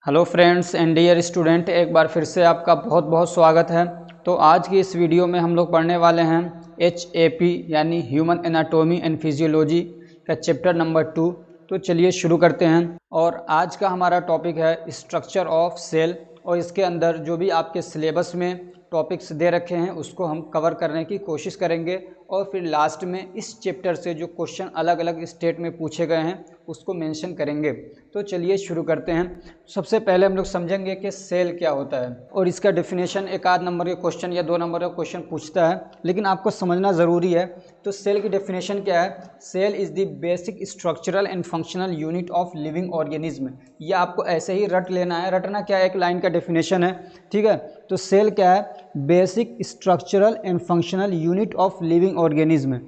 Hello friends and dear student, एक बार फिर से आपका बहुत बहुत स्वागत है। तो आज की इस वीडियो में हम लोग पढ़ने वाले हैं HAP यानी ह्यूमन एनाटॉमी एंड फिजियोलॉजी का चैप्टर नंबर 2। तो चलिए शुरू करते हैं। और आज का हमारा टॉपिक है स्ट्रक्चर ऑफ सेल, और इसके अंदर जो भी आपके सिलेबस में टॉपिक्स दे रखे हैं उसको हम कवर करने की कोशिश करेंगे, और फिर लास्ट में इस चैप्टर से जो क्वेश्चन अलग अलग स्टेट में पूछे गए हैं उसको मेंशन करेंगे। तो चलिए शुरू करते हैं। सबसे पहले हम लोग समझेंगे कि सेल क्या होता है, और इसका डेफिनेशन एक आध नंबर के क्वेश्चन या 2 नंबर का क्वेश्चन पूछता है, लेकिन आपको समझना ज़रूरी है। तो सेल की डेफिनेशन क्या है? Cell is the basic structural and functional unit of living organism. ये आपको ऐसे ही रट लेना है। रटना क्या है, एक लाइन का डेफिनेशन है, ठीक है। तो सेल क्या है? Basic structural and functional unit of living organism.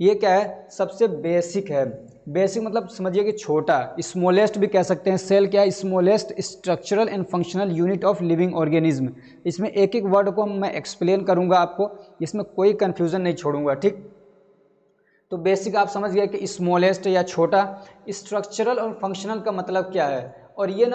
ये क्या है? सबसे बेसिक है। बेसिक मतलब समझिए कि छोटा, स्मॉलेस्ट भी कह सकते हैं। सेल क्या है? Smallest structural and functional unit of living organism. इसमें एक एक वर्ड को मैं एक्सप्लेन करूंगा आपको, इसमें कोई कंफ्यूजन नहीं छोड़ूंगा, ठीक। तो बेसिक आप समझ गए कि स्मॉलेस्ट या छोटा। स्ट्रक्चरल और फंक्शनल का मतलब क्या है? और ये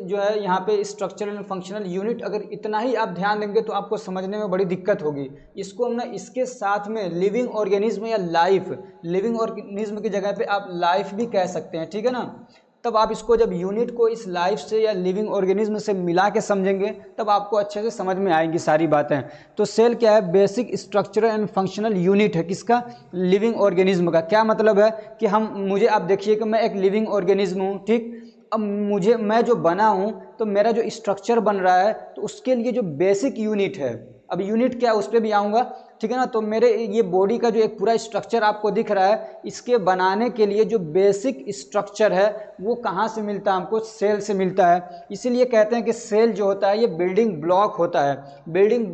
जो है यहाँ पे स्ट्रक्चरल एंड फंक्शनल यूनिट, अगर इतना ही आप ध्यान देंगे तो आपको समझने में बड़ी दिक्कत होगी। इसको हम इसके साथ में लिविंग ऑर्गेनिज्म या लाइफ, लिविंग ऑर्गेनिज्म की जगह पे आप लाइफ भी कह सकते हैं, ठीक है ना। तब आप इसको जब यूनिट को इस लाइफ से या लिविंग ऑर्गेनिज्म से मिला के समझेंगे तब आपको अच्छे से समझ में आएंगी सारी बातें। तो सेल क्या है? Basic structural and functional unit है। किसका? लिविंग ऑर्गेनिज्म का। क्या मतलब है कि मुझे आप देखिए कि मैं एक लिविंग ऑर्गेनिज्म हूँ, ठीक। अब मैं जो बना हूँ, तो मेरा जो स्ट्रक्चर बन रहा है, तो उसके लिए जो बेसिक यूनिट है, अब यूनिट क्या है उस पर भी आऊँगा, ठीक है ना। तो मेरे ये बॉडी का जो एक पूरा स्ट्रक्चर आपको दिख रहा है, इसके बनाने के लिए जो बेसिक स्ट्रक्चर है वो कहाँ से मिलता है? हमको सेल से मिलता है। इसीलिए कहते हैं कि सेल जो होता है ये बिल्डिंग ब्लॉक होता है। बिल्डिंग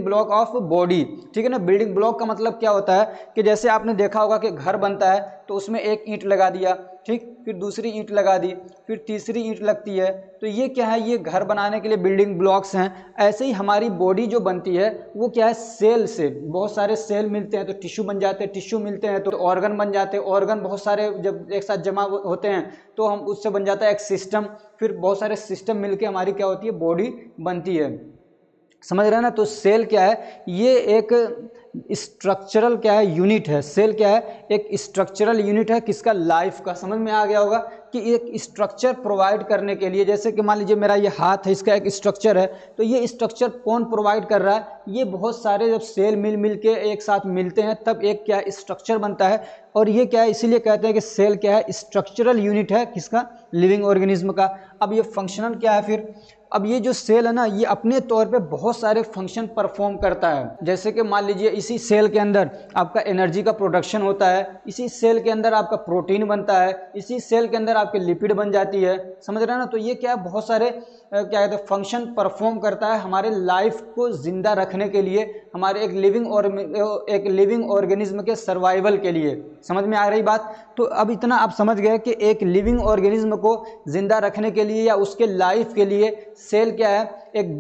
ब्लॉक ऑफ बॉडी, ठीक है ना। बिल्डिंग ब्लॉक का मतलब क्या होता है कि जैसे आपने देखा होगा कि घर बनता है तो उसमें एक ईंट लगा दिया, ठीक, फिर दूसरी ईंट लगा दी, फिर तीसरी ईंट लगती है। तो ये क्या है? ये घर बनाने के लिए बिल्डिंग ब्लॉक्स हैं। ऐसे ही हमारी बॉडी जो बनती है वो क्या है? सेल से। बहुत सारे सेल मिलते हैं तो टिश्यू बन जाते हैं, टिश्यू मिलते हैं तो ऑर्गन बन जाते हैं, ऑर्गन बहुत सारे जब एक साथ जमा होते हैं तो हम उससे बन जाता है एक सिस्टम, फिर बहुत सारे सिस्टम मिलके हमारी क्या होती है? बॉडी बनती है। समझ रहे हैं ना। तो सेल क्या है? ये एक स्ट्रक्चरल क्या है? यूनिट है। सेल क्या है? एक स्ट्रक्चरल यूनिट है। किसका? लाइफ का। समझ में आ गया होगा कि एक स्ट्रक्चर प्रोवाइड करने के लिए, जैसे कि मान लीजिए मेरा ये हाथ है, इसका एक स्ट्रक्चर है, तो ये स्ट्रक्चर कौन प्रोवाइड कर रहा है? ये बहुत सारे जब सेल मिल के एक साथ मिलते हैं तब एक क्या स्ट्रक्चर बनता है। और ये क्या है? इसीलिए कहते हैं कि सेल क्या है? स्ट्रक्चरल यूनिट है। किसका? लिविंग ऑर्गेनिज्म का। अब ये फंक्शनल क्या है फिर? अब ये जो सेल है ना, ये अपने तौर पे बहुत सारे फंक्शन परफॉर्म करता है। जैसे कि मान लीजिए इसी सेल के अंदर आपका एनर्जी का प्रोडक्शन होता है, इसी सेल के अंदर आपका प्रोटीन बनता है, इसी सेल के अंदर आपके लिपिड बन जाती है। समझ रहे हैं ना। तो ये क्या है? बहुत सारे क्या कहते हैं फंक्शन परफॉर्म करता है हमारे लाइफ को जिंदा रखने के लिए, हमारे एक लिविंग ऑर्गेनिज्म के सर्वाइवल के लिए। समझ में आ रही बात? तो अब इतना आप समझ गए कि एक लिविंग ऑर्गेनिज्म को जिंदा रखने के लिए या उसके लाइफ के लिए सेल क्या है? एक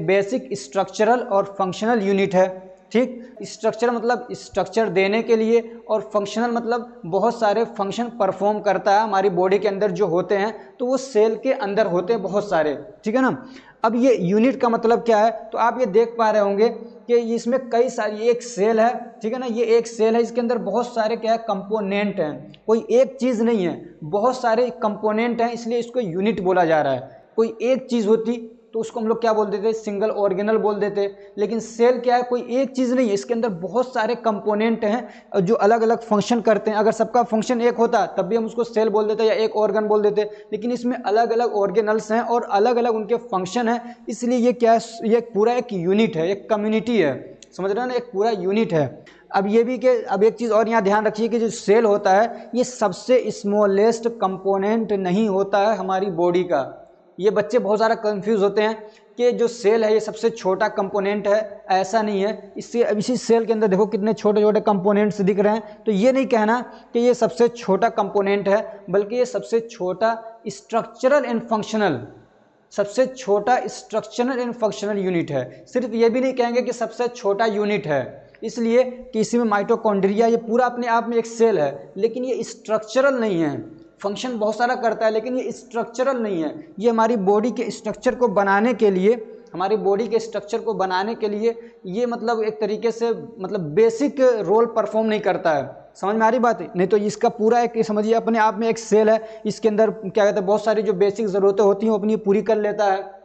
बेसिक स्ट्रक्चरल और फंक्शनल यूनिट है, ठीक। स्ट्रक्चर मतलब स्ट्रक्चर देने के लिए, और फंक्शनल मतलब बहुत सारे फंक्शन परफॉर्म करता है हमारी बॉडी के अंदर जो होते हैं, तो वो सेल के अंदर होते हैं बहुत सारे, ठीक है ना। अब ये यूनिट का मतलब क्या है? तो आप ये देख पा रहे होंगे कि इसमें कई सारी, एक सेल है, ठीक है ना। ये एक सेल है, इसके अंदर बहुत सारे क्या है? कंपोनेंट हैं। कोई एक चीज़ नहीं है, बहुत सारे कंपोनेंट हैं, इसलिए इसको यूनिट बोला जा रहा है। कोई एक चीज़ होती तो उसको हम लोग क्या बोल देते? सिंगल ऑर्गेनल बोल देते। लेकिन सेल क्या है? कोई एक चीज़ नहीं है, इसके अंदर बहुत सारे कंपोनेंट हैं जो अलग अलग फंक्शन करते हैं। अगर सबका फंक्शन एक होता तब भी हम उसको सेल बोल देते या एक ऑर्गन बोल देते, लेकिन इसमें अलग अलग ऑर्गेनल्स हैं और अलग अलग उनके फंक्शन हैं, इसलिए ये क्या है? ये पूरा एक यूनिट है, एक कम्युनिटी है। समझ रहे हैं ना? एक पूरा यूनिट है। अब ये भी कि अब एक चीज़ और यहाँ ध्यान रखिए कि जो सेल होता है ये सबसे स्मॉलेस्ट कंपोनेंट नहीं होता है हमारी बॉडी का। ये बच्चे बहुत ज़्यादा कंफ्यूज होते हैं कि जो सेल है ये सबसे छोटा कंपोनेंट है। ऐसा नहीं है। इससे अब इसी सेल के अंदर देखो कितने छोटे छोटे कंपोनेंट्स दिख रहे हैं। तो ये नहीं कहना कि ये सबसे छोटा कंपोनेंट है, बल्कि ये सबसे छोटा स्ट्रक्चरल एंड फंक्शनल, सबसे छोटा स्ट्रक्चरल एंड फंक्शनल यूनिट है। सिर्फ ये भी नहीं कहेंगे कि सबसे छोटा यूनिट है, इसलिए कि इसी में माइटोकॉन्ड्रिया ये पूरा अपने आप में एक सेल है, लेकिन ये स्ट्रक्चरल नहीं है। फंक्शन बहुत सारा करता है, लेकिन ये स्ट्रक्चरल नहीं है। ये हमारी बॉडी के स्ट्रक्चर को बनाने के लिए, हमारी बॉडी के स्ट्रक्चर को बनाने के लिए ये मतलब एक तरीके से मतलब बेसिक रोल परफॉर्म नहीं करता है। समझ में आ रही बात है? नहीं तो इसका पूरा एक समझिए अपने आप में एक सेल है, इसके अंदर क्या कहते हैं बहुत सारी जो बेसिक ज़रूरतें होती हैं वो अपनी पूरी कर लेता है।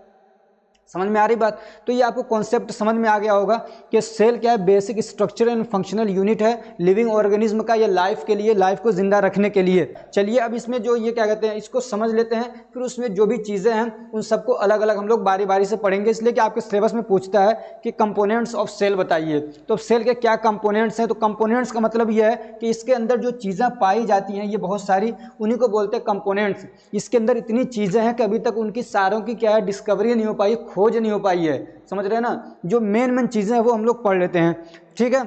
समझ में आ रही बात? तो ये आपको कॉन्सेप्ट समझ में आ गया होगा कि सेल क्या है, basic structure and functional unit है लिविंग ऑर्गेनिज्म का, ये लाइफ के लिए, लाइफ को जिंदा रखने के लिए। चलिए अब इसमें जो ये क्या कहते हैं इसको समझ लेते हैं, फिर उसमें जो भी चीज़ें हैं उन सबको अलग अलग हम लोग बारी बारी से पढ़ेंगे, इसलिए कि आपके सिलेबस में पूछता है कि कंपोनेंट्स ऑफ सेल बताइए। तो सेल के क्या कंपोनेंट्स हैं? तो कंपोनेंट्स का मतलब यह है कि इसके अंदर जो चीज़ें पाई जाती हैं ये बहुत सारी, उन्हीं को बोलते हैं कंपोनेंट्स। इसके अंदर इतनी चीज़ें हैं कि अभी तक उनकी सारों की क्या है डिस्कवरी नहीं हो पाई, खोज नहीं हो पाई है। समझ रहे हैं ना? जो मेन चीजें हैं वो हम लोग पढ़ लेते हैं, ठीक है।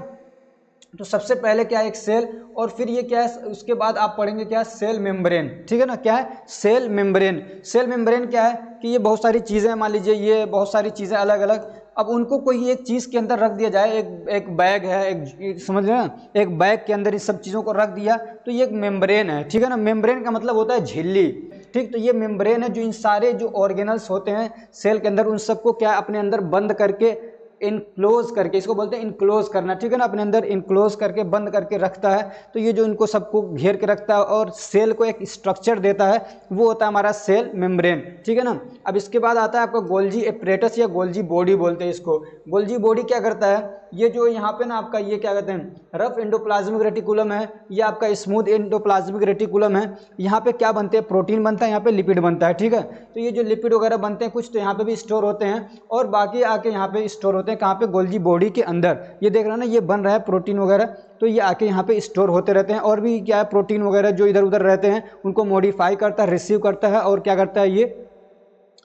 तो सबसे पहले क्या है, एक सेल, और फिर ये क्या है, उसके बाद आप पढ़ेंगे क्या, सेल मेम्ब्रेन, ठीक है ना। क्या है? Cell membrane. सेल मेम्ब्रेन क्या है कि ये बहुत सारी चीजें, मान लीजिए ये बहुत सारी चीजें अलग अलग, अब उनको कोई एक चीज के अंदर रख दिया जाए, एक बैग है, एक समझ रहे हैं, एक बैग के अंदर इस सब चीजों को रख दिया तो ये एक मेम्ब्रेन है, ठीक है ना। मेम्ब्रेन का मतलब होता है झिल्ली, ठीक। तो ये मेम्ब्रेन है जो इन सारे जो ऑर्गेनल्स होते हैं सेल के अंदर उन सबको क्या अपने अंदर बंद करके, इनक्लोज करके, इसको बोलते हैं इनक्लोज करना, ठीक है ना, अपने अंदर इनक्लोज करके बंद करके रखता है। तो ये जो इनको सबको घेर के रखता है और सेल को एक स्ट्रक्चर देता है वो होता है हमारा सेल मेम्ब्रेन, ठीक है ना। अब इसके बाद आता है आपका गोल्जी एपरेटस या गोल्जी बॉडी बोलते हैं इसको। गोल्जी बॉडी क्या करता है, ये जो यहाँ पे ना आपका ये क्या कहते हैं रफ एंडोप्लाज्मिक रेटिकुलम है, ये आपका स्मूथ एंडोप्लाज्मिक रेटिकुलम है। यहाँ पे क्या बनते हैं, प्रोटीन बनता है, यहाँ पे लिपिड बनता है, ठीक है। तो ये जो लिपिड वगैरह बनते हैं कुछ तो यहाँ पे भी स्टोर होते हैं और बाकी आके यहाँ पे स्टोर होते हैं। कहाँ पे? गोल्जी बॉडी के अंदर। ये देख रहे हैं ना, ये बन रहा है प्रोटीन वगैरह, तो ये आके यहाँ पे स्टोर होते रहते हैं। और भी क्या है, प्रोटीन वगैरह जो इधर उधर रहते हैं उनको मॉडिफाई करता है, रिसीव करता है और क्या करता है ये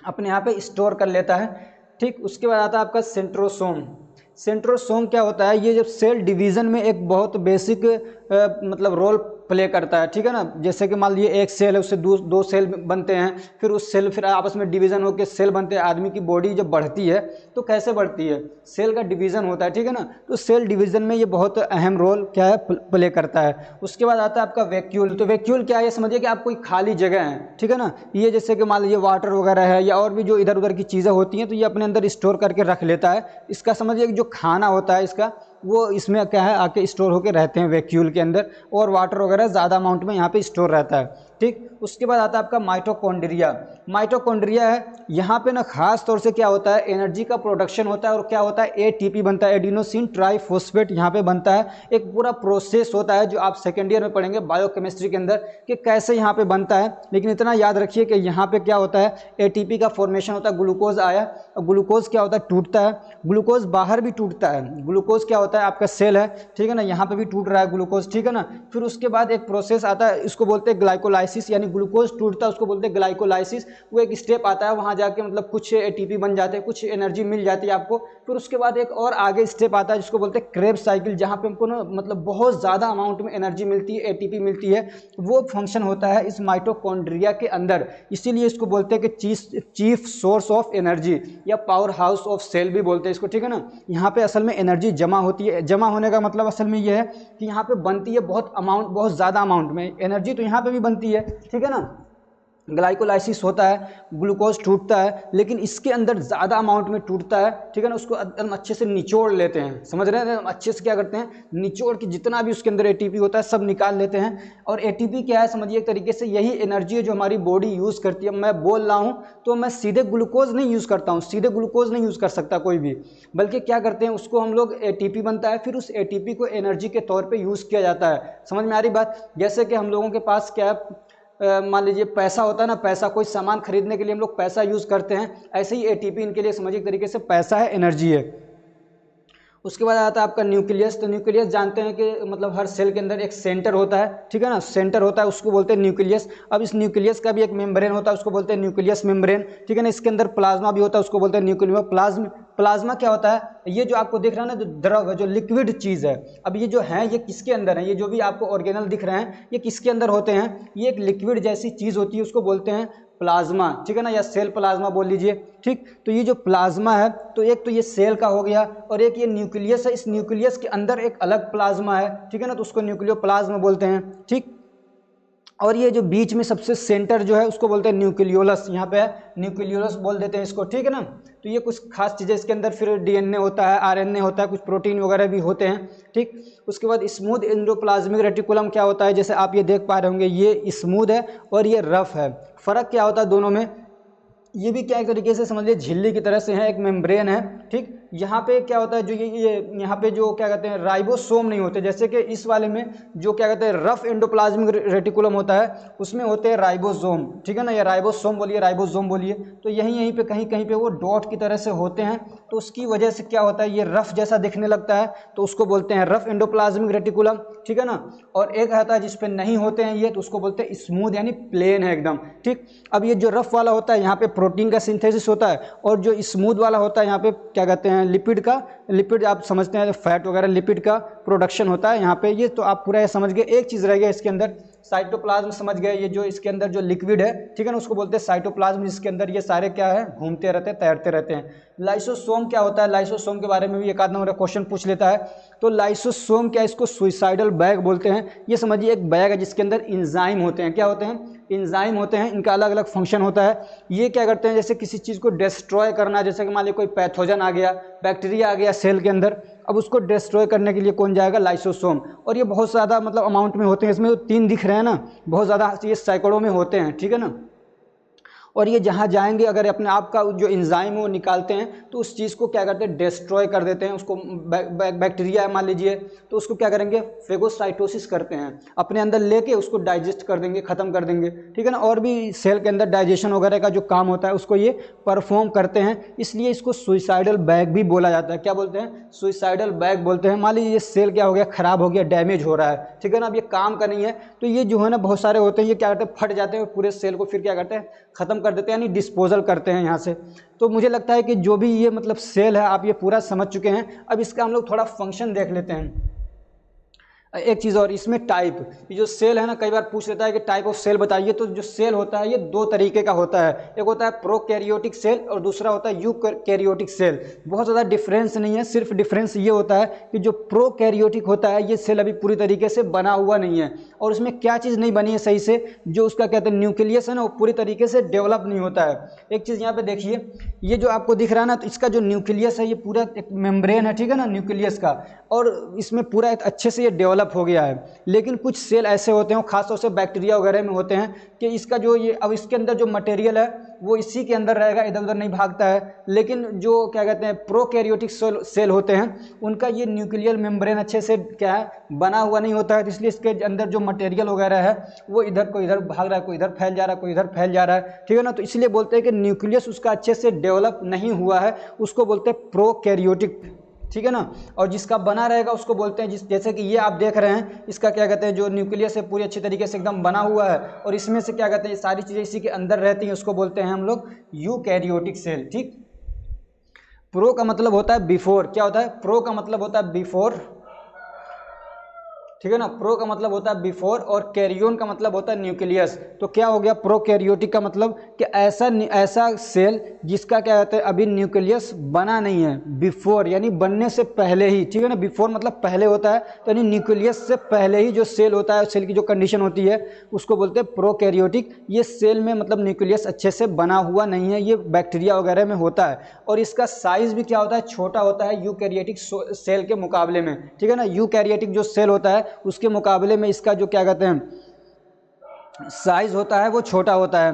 अपने यहाँ पे स्टोर कर लेता है, ठीक। उसके बाद आता है आपका सेंट्रोसोम। सेंट्रोसोम क्या होता है, ये जब सेल डिवीज़न में एक बहुत बेसिक मतलब रोल प्ले करता है, ठीक है ना। जैसे कि मान लीजिए एक सेल है, उससे दो सेल बनते हैं, फिर उस सेल फिर आपस में डिवीज़न होकर सेल बनते हैं। आदमी की बॉडी जब बढ़ती है तो कैसे बढ़ती है, सेल का डिवीज़न होता है, ठीक है ना। तो सेल डिवीज़न में ये बहुत अहम रोल क्या है प्ले करता है। उसके बाद आता है आपका वैक्यूल। तो वैक्यूल क्या है, ये समझिए कि आप कोई खाली जगह है, ठीक है ना। ये जैसे कि मान लीजिए वाटर वगैरह है या और भी जो इधर उधर की चीज़ें होती हैं तो ये अपने अंदर स्टोर करके रख लेता है। इसका समझिए कि जो खाना होता है इसका वो इसमें क्या है आके स्टोर होके रहते हैं वैक्यूल के अंदर, और वाटर वगैरह ज़्यादा अमाउंट में यहाँ पे स्टोर रहता है, ठीक। उसके बाद आता है आपका माइटोकॉन्ड्रिया। माइटोकॉन्ड्रिया है, यहाँ पे ना खास तौर से क्या होता है, एनर्जी का प्रोडक्शन होता है और क्या होता है, एटीपी बनता है, एडिनोसिन ट्राइफॉस्फेट यहाँ पे बनता है। एक पूरा प्रोसेस होता है जो आप सेकेंड ईयर में पढ़ेंगे बायोकेमिस्ट्री के अंदर कि कैसे यहाँ पे बनता है। लेकिन इतना याद रखिए कि यहाँ पे क्या होता है, एटीपी का फॉर्मेशन होता है, ग्लूकोज आया और ग्लूकोज क्या होता है, टूटता है, ग्लूकोज बाहर भी टूटता है। ग्लूकोज क्या होता है, आपका सेल है, ठीक है ना, यहाँ पे भी टूट रहा है ग्लूकोज, ठीक है ना। फिर उसके बाद एक प्रोसेस आता है, इसको बोलते हैं ग्लाइकोलाइसिस, यानी ग्लूकोज टूटता है उसको बोलते हैं ग्लाइकोलाइसिस। वो एक स्टेप आता है, वहाँ जाके मतलब कुछ एटीपी बन जाते हैं, कुछ एनर्जी मिल जाती है आपको। फिर उसके बाद एक और आगे स्टेप आता है जिसको बोलते हैं क्रेब्स साइकिल, जहाँ पे हमको ना मतलब बहुत ज़्यादा अमाउंट में एनर्जी मिलती है, एटीपी मिलती है। वो फंक्शन होता है इस माइटोकॉन्ड्रिया के अंदर, इसीलिए इसको बोलते हैं कि चीफ सोर्स ऑफ एनर्जी या पावर हाउस ऑफ सेल भी बोलते हैं इसको, ठीक है ना। यहाँ पे असल में एनर्जी जमा होती है, जमा होने का मतलब असल में ये है कि यहाँ पे बनती है बहुत अमाउंट, बहुत ज़्यादा अमाउंट में एनर्जी, तो यहाँ पे भी बनती है, ठीक है ना। ग्लाइकोलाइसिस होता है, ग्लूकोज टूटता है, लेकिन इसके अंदर ज़्यादा अमाउंट में टूटता है, ठीक है ना। उसको एकदम अच्छे से निचोड़ लेते हैं, समझ रहे हैं, अच्छे से क्या करते हैं, निचोड़ के जितना भी उसके अंदर एटीपी होता है सब निकाल लेते हैं। और एटीपी क्या है, समझिए एक तरीके से यही एनर्जी है जो हमारी बॉडी यूज़ करती है। मैं बोल रहा हूँ तो मैं सीधे ग्लूकोज नहीं यूज़ करता हूँ, सीधे ग्लूकोज नहीं यूज़ कर सकता कोई भी, बल्कि क्या करते हैं उसको हम लोग एटीपी बनता है, फिर उस एटीपी को एनर्जी के तौर पर यूज़ किया जाता है। समझ में आ रही बात? जैसे कि हम लोगों के पास क्या मान लीजिए पैसा होता है ना, पैसा कोई सामान खरीदने के लिए हम लोग पैसा यूज़ करते हैं, ऐसे ही एटीपी इनके लिए समझिए एक तरीके से पैसा है, एनर्जी है। उसके बाद आता है आपका न्यूक्लियस। तो न्यूक्लियस जानते हैं कि मतलब हर सेल के अंदर एक सेंटर होता है, ठीक है ना, सेंटर होता है, उसको बोलते हैं न्यूक्लियस। अब इस न्यूक्लियस का भी एक मेम्ब्रेन होता है, उसको बोलते हैं न्यूक्लियस मेम्ब्रेन, ठीक है ना। इसके अंदर प्लाज्मा भी होता है, उसको बोलते हैं न्यूक्लियो प्लाज्मा। प्लाज्मा क्या होता है, ये जो आपको दिख रहा है ना, जो द्रव है, जो लिक्विड चीज़ है। अब ये जो है ये किसके अंदर है, ये जो भी आपको ऑर्गेनल दिख रहे हैं ये किसके अंदर होते हैं, ये एक लिक्विड जैसी चीज़ होती है, उसको बोलते हैं प्लाज्मा, ठीक है ना, या सेल प्लाज्मा बोल लीजिए, ठीक। तो ये जो प्लाज्मा है, तो एक तो ये सेल का हो गया और एक ये न्यूक्लियस है, इस न्यूक्लियस के अंदर एक अलग प्लाज्मा है, ठीक है ना, तो उसको न्यूक्लियोप्लाज्म बोलते हैं, ठीक। और ये जो बीच में सबसे सेंटर जो है उसको बोलते हैं न्यूक्लियोलस, यहाँ पे न्यूक्लियोलस बोल देते हैं इसको, ठीक है ना। तो ये कुछ खास चीज़ें, इसके अंदर फिर डीएनए होता है, आरएनए होता है, कुछ प्रोटीन वगैरह भी होते हैं, ठीक। उसके बाद स्मूथ एंडोप्लाज्मिक रेटिकुलम क्या होता है, जैसे आप ये देख पा रहे होंगे, ये स्मूथ है और ये रफ है। फ़र्क क्या होता है दोनों में, ये भी क्या एक तरीके से समझ लीजिए झिल्ली की तरह से है, एक मेम्ब्रेन है, ठीक। यहाँ पे क्या होता है, जो ये यहाँ पे जो क्या कहते हैं राइबोसोम नहीं होते, जैसे कि इस वाले में जो क्या कहते हैं रफ एंडोप्लाज्मिक रेटिकुलम होता है उसमें होते हैं राइबोसोम, ठीक है ना। ये राइबोसोम बोलिए, राइबोसोम बोलिए, तो यहीं पे कहीं कहीं पे वो डॉट की तरह से होते हैं, तो उसकी वजह से क्या होता है ये रफ जैसा दिखने लगता है, तो उसको बोलते हैं रफ एंडोप्लाज्मिक रेटिकुलम, ठीक है ना। और एक आता है जिस पे नहीं होते हैं ये, तो उसको बोलते हैं स्मूथ यानी प्लेन है एकदम, ठीक। अब ये जो रफ वाला होता है यहाँ पे प्रोटीन का सिंथेसिस होता है, और जो स्मूथ वाला होता है यहाँ पे क्या कहते हैं लिपिड आप समझते हैं, फैट वगैरह लिपिड का प्रोडक्शन होता है यहाँ पे। ये तो आप पूरा ये समझ गए। एक चीज़ रह गया इसके अंदर, साइटोप्लाज्म समझ गए, ये जो इसके अंदर जो लिक्विड है, ठीक है ना, उसको बोलते हैं साइटोप्लाज्म, जिसके अंदर ये सारे क्या है घूमते रहते हैं, तैरते रहते हैं। लाइसोसोम क्या होता है, लाइसोसोम के बारे में भी एक आध नंबर क्वेश्चन पूछ लेता है। तो लाइसोसोम क्या, इसको सुइसाइडल बैग बोलते हैं। ये समझिए एक बैग है जिसके अंदर इंजाइम होते हैं, क्या होते हैं, इंजाइम होते हैं, इनका अलग अलग फंक्शन होता है। ये क्या करते हैं, जैसे किसी चीज़ को डिस्ट्रॉय करना, जैसे कि मान लीजिए कोई पैथोजन आ गया, बैक्टीरिया आ गया सेल के अंदर, अब उसको डिस्ट्रॉय करने के लिए कौन जाएगा, लाइसोसोम। और ये बहुत ज़्यादा मतलब अमाउंट में होते हैं, इसमें 3 दिख रहे हैं ना, बहुत ज़्यादा ये सैकड़ों में होते हैं, ठीक है ना। और ये जहाँ जाएंगे अगर अपने आप का जो एंजाइम है वो निकालते हैं, तो उस चीज़ को क्या करते हैं डिस्ट्रॉय कर देते हैं, उसको बैक्टीरिया है मान लीजिए, तो उसको क्या करेंगे फेगोसाइटोसिस करते हैं, अपने अंदर लेके उसको डाइजेस्ट कर देंगे, ख़त्म कर देंगे, ठीक है ना। और भी सेल के अंदर डाइजेशन वगैरह का जो काम होता है उसको ये परफॉर्म करते हैं, इसलिए इसको सुइसाइडल बैग भी बोला जाता है। क्या बोलते हैं, सुइसाइडल बैग बोलते हैं। मान लीजिए ये सेल क्या हो गया, ख़राब हो गया, डैमेज हो रहा है, ठीक है ना, अब ये काम का नहीं है, तो ये जो है ना बहुत सारे होते हैं, ये क्या करते हैं फट जाते हैं, पूरे सेल को फिर क्या करते हैं ख़त्म कर देते हैं, यानी डिस्पोजल करते हैं यहाँ से। तो मुझे लगता है कि जो भी ये मतलब सेल है आप ये पूरा समझ चुके हैं। अब इसका हम लोग थोड़ा फंक्शन देख लेते हैं। एक चीज़ और, इसमें टाइप, ये जो सेल है ना कई बार पूछ लेता है कि टाइप ऑफ सेल बताइए, तो जो सेल होता है ये 2 तरीके का होता है, एक होता है प्रोकैरियोटिक सेल और दूसरा होता है यूकैरियोटिक सेल। बहुत ज़्यादा डिफरेंस नहीं है, सिर्फ डिफरेंस ये होता है कि जो प्रोकैरियोटिक होता है ये सेल अभी पूरी तरीके से बना हुआ नहीं है, और उसमें क्या चीज़ नहीं बनी है सही से, जो उसका कहते हैं न्यूक्लियस है ना, वो पूरी तरीके से डेवलप नहीं होता है। एक चीज़ यहाँ पे देखिए, ये जो आपको दिख रहा है ना, तो इसका जो न्यूक्लियस है ये पूरा एक मेम्ब्रेन है, ठीक है ना, न्यूक्लियस का, और इसमें पूरा अच्छे से ये डेवलप हो गया है। लेकिन कुछ सेल ऐसे होते हैं, खासतौर से बैक्टीरिया वगैरह में होते हैं, कि इसका जो ये अब इसके अंदर जो मटेरियल है वो इसी के अंदर रहेगा, इधर उधर नहीं भागता है। लेकिन जो क्या कहते हैं प्रोकैरियोटिक सेल होते हैं, उनका ये न्यूक्लियर मेम्ब्रेन अच्छे से क्या है बना हुआ नहीं होता है, तो इसलिए इसके अंदर जो मटेरियल वगैरह है वो इधर को इधर भाग रहा है, कोई इधर फैल जा रहा है, कोई इधर फैल जा रहा है, ठीक है ना। तो इसलिए बोलते हैं कि न्यूक्लियस उसका अच्छे से डेवलप नहीं हुआ है, उसको बोलते हैं प्रोकैरियोटिक, ठीक है ना। और जिसका बना रहेगा उसको बोलते हैं जैसे कि ये आप देख रहे हैं, इसका क्या कहते हैं जो न्यूक्लियस है पूरी अच्छी तरीके से एकदम बना हुआ है, और इसमें से क्या कहते हैं सारी चीज़ें इसी के अंदर रहती हैं, उसको बोलते हैं हम लोग यूकैरियोटिक सेल, ठीक। प्रो का मतलब होता है बिफोर, क्या होता है, प्रो का मतलब होता है बिफोर, ठीक है ना, प्रो का मतलब होता है बिफोर, और कैरियोन का मतलब होता है न्यूक्लियस। तो क्या हो गया प्रोकैरियोटिक का मतलब कि ऐसा सेल जिसका क्या कहते हैं अभी न्यूक्लियस बना नहीं है, बिफोर यानी बनने से पहले ही, ठीक है ना, बिफोर मतलब पहले होता है, तो यानी न्यूक्लियस से पहले ही जो सेल होता है, सेल की जो कंडीशन होती है उसको बोलते हैं प्रोकैरियोटिक। ये सेल में मतलब न्यूक्लियस अच्छे से बना हुआ नहीं है, ये बैक्टीरिया वगैरह में होता है, और इसका साइज भी क्या होता है छोटा होता है यूकैरियोटिक सेल के मुकाबले में, ठीक है ना। यूकैरियोटिक जो सेल होता है उसके मुकाबले में इसका जो क्या कहते हैं साइज होता है वो छोटा होता है।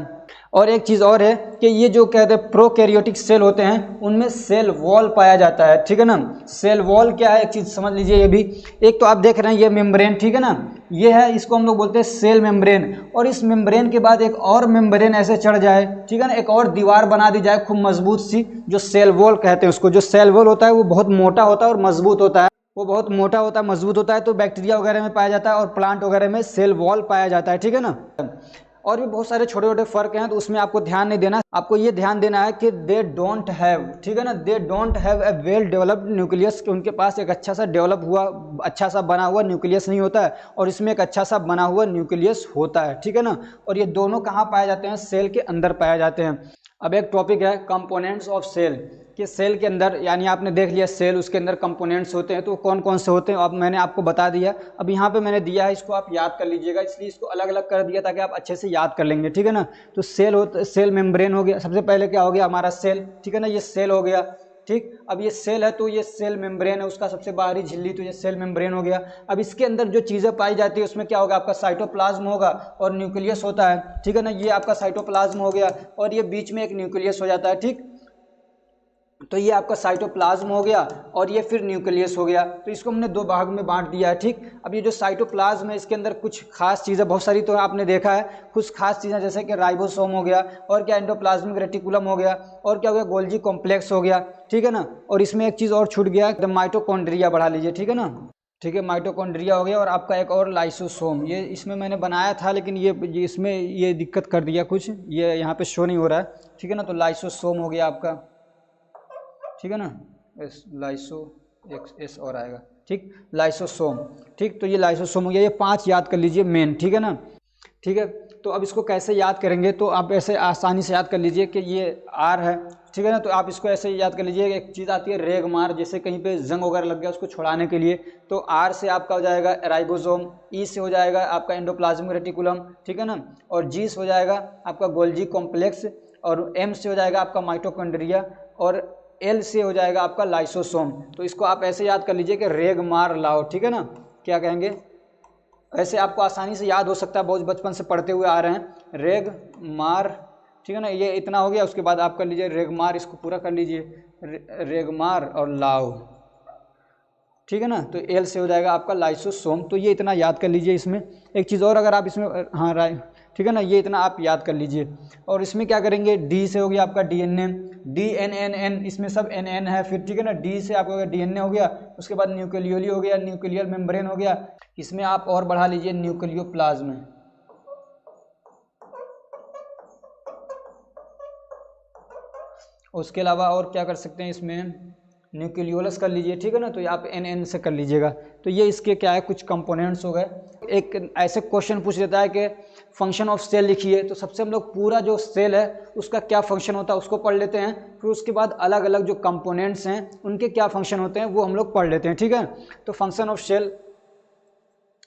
और एक चीज़ और है कि ये जो कहते हैं प्रोकैरियोटिक सेल होते हैं उनमें सेल वॉल पाया जाता है, ठीक है ना। सेल वॉल क्या है एक चीज़ समझ लीजिए, ये भी एक तो आप देख रहे हैं ये मेम्ब्रेन, ठीक है ना, ये है, इसको हम लोग बोलते हैं सेल मेम्ब्रेन, और इस मेम्ब्रेन के बाद एक और मेम्ब्रेन ऐसे चढ़ जाए, ठीक है ना, एक और दीवार बना दी जाए खूब मजबूत सी, जो सेल वॉल कहते हैं उसको। जो सेल वॉल होता है वो बहुत मोटा होता है और मजबूत होता है, वो बहुत मोटा होता है मजबूत होता है, तो बैक्टीरिया वगैरह में पाया जाता है और प्लांट वगैरह में सेल वॉल पाया जाता है, ठीक है ना। और भी बहुत सारे छोटे छोटे फर्क हैं, तो उसमें आपको ध्यान नहीं देना, आपको ये ध्यान देना है कि दे डोंट हैव, ठीक है ना, they don't have a well developed nucleus, कि उनके पास एक अच्छा सा डेवलप हुआ अच्छा सा बना हुआ न्यूक्लियस नहीं होता है, और इसमें एक अच्छा सा बना हुआ न्यूक्लियस होता है, ठीक है ना। और ये दोनों कहाँ पाए जाते हैं, सेल के अंदर पाए जाते हैं। अब एक टॉपिक है कंपोनेंट्स ऑफ सेल, कि सेल के अंदर, यानी आपने देख लिया सेल, उसके अंदर कंपोनेंट्स होते हैं, तो कौन कौन से होते हैं अब मैंने आपको बता दिया। अब यहाँ पे मैंने दिया है, इसको आप याद कर लीजिएगा, इसलिए इसको अलग अलग कर दिया ताकि आप अच्छे से याद कर लेंगे, ठीक है ना। तो सेल मेम्ब्रेन हो गया, सबसे पहले क्या हो गया हमारा सेल, ठीक है ना, ये सेल हो गया, ठीक। अब ये सेल है तो ये सेल मेम्ब्रेन है, उसका सबसे बाहरी झिल्ली, तो ये सेल मेम्ब्रेन हो गया। अब इसके अंदर जो चीज़ें पाई जाती है उसमें क्या होगा, आपका साइटोप्लाज्म होगा और न्यूक्लियस होता है, ठीक है ना। ये आपका साइटोप्लाज्म हो गया और ये बीच में एक न्यूक्लियस हो जाता है, ठीक। तो ये आपका साइटोप्लाज्म हो गया और ये फिर न्यूक्लियस हो गया। तो इसको हमने दो भाग में बांट दिया है, ठीक। अब ये जो साइटोप्लाज्म है इसके अंदर कुछ खास चीज़ें, बहुत सारी तो आपने देखा है, कुछ खास चीज़ें जैसे कि राइबोसोम हो गया, और क्या एंडोप्लाज्मिक रेटिकुलम हो गया, और क्या हो गया गोल्जी कॉम्प्लेक्स हो गया, ठीक है ना। और इसमें एक चीज़ और छूट गया, माइटोकॉन्ड्रिया बढ़ा लीजिए, ठीक है ना, ठीक है, माइटोकॉन्ड्रिया हो गया। और आपका एक और लाइसोसोम, ये इसमें मैंने बनाया था लेकिन ये इसमें ये दिक्कत कर दिया कुछ, ये यहाँ पे शो नहीं हो रहा है, ठीक है ना। तो लाइसोसोम हो गया आपका, ठीक है ना, लाइसो एस और आएगा, ठीक, लाइसोसोम, ठीक। तो ये लाइसोसोम हो गया, ये 5 याद कर लीजिए मेन, ठीक है ना, ठीक है। तो अब इसको कैसे याद करेंगे, तो आप ऐसे आसानी से याद कर लीजिए कि ये आर है, ठीक है ना। तो आप इसको ऐसे याद कर लीजिए, एक चीज़ आती है रेगमार, जैसे कहीं पे जंग वगैरह लग गया उसको छुड़ाने के लिए, तो आर से आपका हो जाएगा राइबोसोम, ई से हो जाएगा आपका एंडोप्लाज्मिक रेटिकुलम, ठीक है ना, और जी से हो जाएगा आपका गोल्जी कॉम्प्लेक्स, और एम से हो जाएगा आपका माइटोकॉन्ड्रिया, और एल से हो जाएगा आपका लाइसोसोम। तो इसको आप ऐसे याद कर लीजिए कि रेग मार लाओ, ठीक है ना, क्या कहेंगे, ऐसे आपको आसानी से याद हो सकता है, बहुत बचपन से पढ़ते हुए आ रहे हैं, रेग मार, ठीक है ना। ये इतना हो गया, उसके बाद आप कर लीजिए रेग मार, इसको पूरा कर लीजिए, रेग मार और लाओ, ठीक है ना। तो एल से हो जाएगा आपका लाइसोसोम। तो ये इतना याद कर लीजिए। इसमें एक चीज़ और अगर आप इसमें, हाँ राइट, ठीक है ना, ये इतना आप याद कर लीजिए। और इसमें क्या करेंगे, डी से हो गया आपका DNA, D N N N, इसमें सब एन एन है फिर, ठीक है ना। डी से आपका डीएनए हो गया, उसके बाद न्यूक्लियोली हो गया, न्यूक्लियर मेम्ब्रेन हो गया, इसमें आप और बढ़ा लीजिए न्यूक्लियोप्लाज्म, उसके अलावा और क्या कर सकते हैं, इसमें न्यूक्लियोलस कर लीजिए, ठीक है ना। तो आप एन एन से कर लीजिएगा। तो ये इसके क्या है, कुछ कंपोनेंट्स हो गए। एक ऐसे क्वेश्चन पूछ देता है कि फंक्शन ऑफ सेल लिखिए, तो सबसे हम लोग पूरा जो सेल है उसका क्या फंक्शन होता है उसको पढ़ लेते हैं, फिर उसके बाद अलग अलग जो कंपोनेंट्स हैं उनके क्या फंक्शन होते हैं वो हम लोग पढ़ लेते हैं, ठीक है। तो फंक्शन ऑफ सेल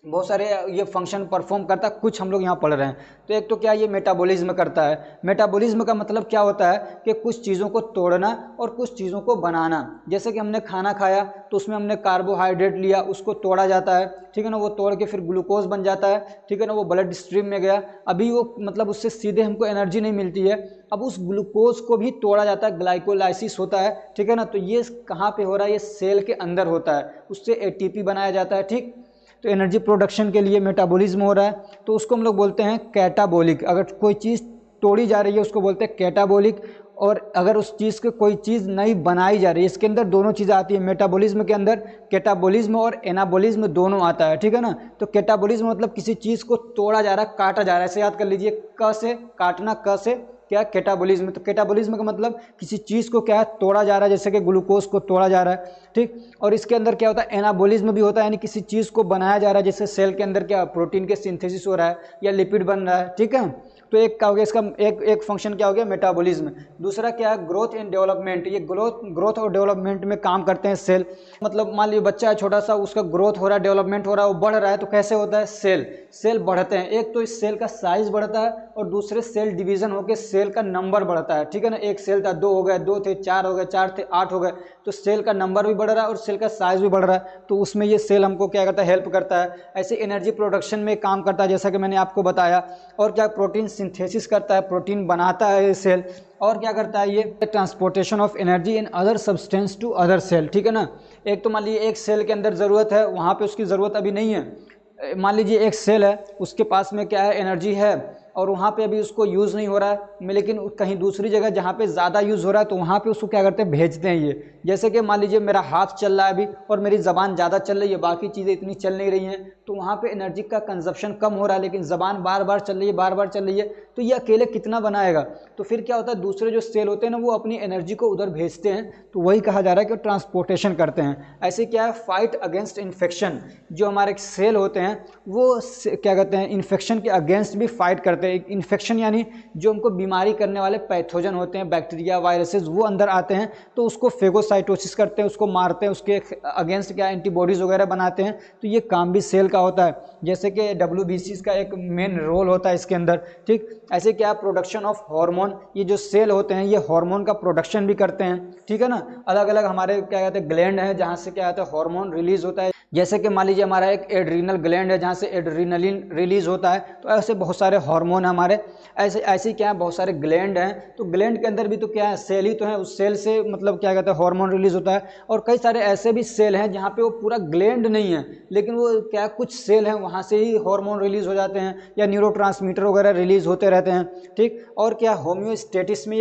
बहुत सारे ये फंक्शन परफॉर्म करता है, कुछ हम लोग यहाँ पढ़ रहे हैं। तो एक तो क्या, ये मेटाबॉलिज्म करता है। मेटाबॉलिज्म का मतलब क्या होता है कि कुछ चीज़ों को तोड़ना और कुछ चीज़ों को बनाना। जैसे कि हमने खाना खाया तो उसमें हमने कार्बोहाइड्रेट लिया, उसको तोड़ा जाता है, ठीक है ना, वो तोड़ के फिर ग्लूकोज बन जाता है, ठीक है ना, वो ब्लड स्ट्रीम में गया, अभी वो मतलब उससे सीधे हमको एनर्जी नहीं मिलती है, अब उस ग्लूकोज को भी तोड़ा जाता है, ग्लाइकोलाइसिस होता है, ठीक है ना। तो ये कहाँ पे हो रहा है, ये सेल के अंदर होता है, उससे एटीपी बनाया जाता है, ठीक। तो एनर्जी प्रोडक्शन के लिए मेटाबॉलिज्म हो रहा है, तो उसको हम लोग बोलते हैं कैटाबॉलिक। अगर कोई चीज़ तोड़ी जा रही है उसको बोलते हैं कैटाबॉलिक, और अगर उस चीज़ को कोई चीज़ नई बनाई जा रही है, इसके अंदर दोनों चीज़ें आती है। मेटाबॉलिज्म के अंदर कैटाबॉलिज्म और एनाबॉलिज्म दोनों आता है, ठीक है ना। तो कैटाबॉलिज्म मतलब किसी चीज़ को तोड़ा जा रहा है, काटा जा रहा है, ऐसे याद कर लीजिए, क से काटना, क से क्या, कैटाबॉलिज्म। तो कैटाबॉलिज्म का मतलब किसी चीज़ को क्या है, तोड़ा जा रहा है, जैसे कि ग्लूकोज को तोड़ा जा रहा है, ठीक। और इसके अंदर क्या होता है, एनाबॉलिज्म भी होता है, यानी किसी चीज़ को बनाया जा रहा है, जैसे सेल के अंदर क्या प्रोटीन के सिंथेसिस हो रहा है या लिपिड बन रहा है, ठीक है। तो एक क्या हो गया, इसका एक फंक्शन क्या हो गया, मेटाबॉलिज्म। दूसरा क्या है, ग्रोथ एंड डेवलपमेंट। ये ग्रोथ और डेवलपमेंट में काम करते हैं सेल। मतलब मान लीजिए बच्चा है छोटा सा, उसका ग्रोथ हो रहा है, डेवलपमेंट हो रहा है, वो बढ़ रहा है, तो कैसे होता है, सेल बढ़ते हैं। एक तो इस सेल का साइज बढ़ता है और दूसरे सेल डिवीजन होकर सेल का नंबर बढ़ता है, ठीक है ना। एक सेल था, 2 हो गए, 2 थे 4 हो गए, 4 थे 8 हो गए, तो सेल का नंबर भी बढ़ रहा है और सेल का साइज भी बढ़ रहा है। तो उसमें ये सेल हमको क्या करता है, हेल्प करता है। ऐसे एनर्जी प्रोडक्शन में काम करता है, जैसा कि मैंने आपको बताया। और क्या, प्रोटीन सिंथेसिस करता है, प्रोटीन बनाता है ये सेल। और क्या करता है, ये transportation of energy in other substance to other cell, ठीक है ना। एक तो मान लीजिए एक सेल के अंदर ज़रूरत है, वहाँ पे उसकी ज़रूरत अभी नहीं है। मान लीजिए एक सेल है, उसके पास में क्या है, एनर्जी है, और वहाँ पे अभी उसको यूज़ नहीं हो रहा है, लेकिन कहीं दूसरी जगह जहाँ पे ज़्यादा यूज़ हो रहा है तो वहाँ पे उसको क्या करते हैं, भेजते हैं ये। जैसे कि मान लीजिए मेरा हाथ चल रहा है अभी और मेरी ज़बान ज़्यादा चल रही है, बाकी चीज़ें इतनी चल नहीं रही हैं, तो वहाँ पे एनर्जी का कंजप्शन कम हो रहा है, लेकिन ज़बान बार बार चल रही है, बार बार चल रही है, तो ये अकेले कितना बनाएगा। तो फिर क्या होता है, दूसरे जो सेल होते हैं ना, वो अपनी एनर्जी को उधर भेजते हैं, तो वही कहा जा रहा है कि ट्रांसपोर्टेशन करते हैं। ऐसे क्या है, फाइट अगेंस्ट इन्फेक्शन। जो हमारे सेल होते हैं वो क्या कहते हैं, इन्फेक्शन के अगेंस्ट भी फाइट करते हैं। पे इन्फेक्शन यानी जो हमको बीमारी करने वाले पैथोजन होते हैं, बैक्टीरिया, वायरसेस, वो अंदर आते हैं तो उसको फेगोसाइटोसिस करते हैं, उसको मारते हैं, उसके अगेंस्ट क्या एंटीबॉडीज़ वगैरह बनाते हैं। तो ये काम भी सेल का होता है, जैसे कि WBC का एक मेन रोल होता है इसके अंदर। ठीक, ऐसे क्या प्रोडक्शन ऑफ हार्मोन, ये जो सेल होते हैं ये हार्मोन का प्रोडक्शन भी करते हैं। ठीक है ना, अलग अलग हमारे क्या कहते हैं ग्लैंड है जहाँ से क्या कहते हैं हार्मोन रिलीज होता है। जैसे कि मान लीजिए हमारा एक एड्रीनल ग्लैंड है जहाँ से एड्रीनलिन रिलीज होता है। तो ऐसे बहुत सारे हार्मोन हमारे ऐसे क्या है, बहुत सारे ग्लैंड हैं। तो ग्लैंड के अंदर भी तो क्या है, सेल ही तो है, उस सेल से मतलब क्या कहते हैं हार्मोन रिलीज होता है। और कई सारे ऐसे भी सेल हैं जहाँ पे वो पूरा ग्लैंड नहीं है, लेकिन वो क्या कुछ सेल हैं वहाँ से ही हार्मोन रिलीज हो जाते हैं या न्यूरोट्रांसमीटर वगैरह रिलीज होते रहते हैं। ठीक, और क्या होम्योस्टेटिस में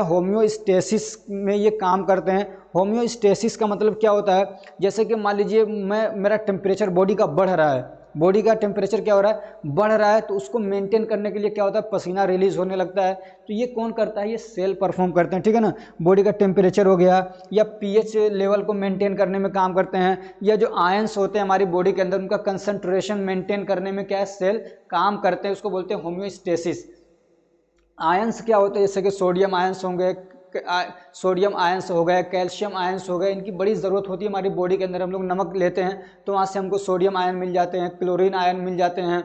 होम्योस्टेसिस में ये काम करते हैं। होम्योस्टेसिस का मतलब क्या होता है, जैसे कि मान लीजिए मेरा टेम्परेचर बॉडी का बढ़ रहा है, बॉडी का टेम्परेचर क्या हो रहा है, बढ़ रहा है, तो उसको मेंटेन करने के लिए क्या होता है, पसीना रिलीज होने लगता है। तो ये कौन करता है, ये सेल परफॉर्म करते हैं। ठीक है ना, बॉडी का टेम्परेचर हो गया या pH लेवल को मेंटेन करने में काम करते हैं, या जो आयंस होते हैं हमारी बॉडी के अंदर उनका कंसंट्रेशन मेंटेन करने में क्या है, सेल काम करते हैं, उसको बोलते हैं होम्योस्टेसिस। आयंस क्या होते हैं, जैसे कि सोडियम आयंस होंगे, सोडियम आयंस हो गए, कैल्शियम आयंस हो गए, इनकी बड़ी ज़रूरत होती है हमारी बॉडी के अंदर। हम लोग नमक लेते हैं तो वहाँ से हमको सोडियम आयन मिल जाते हैं, क्लोरीन आयन मिल जाते हैं।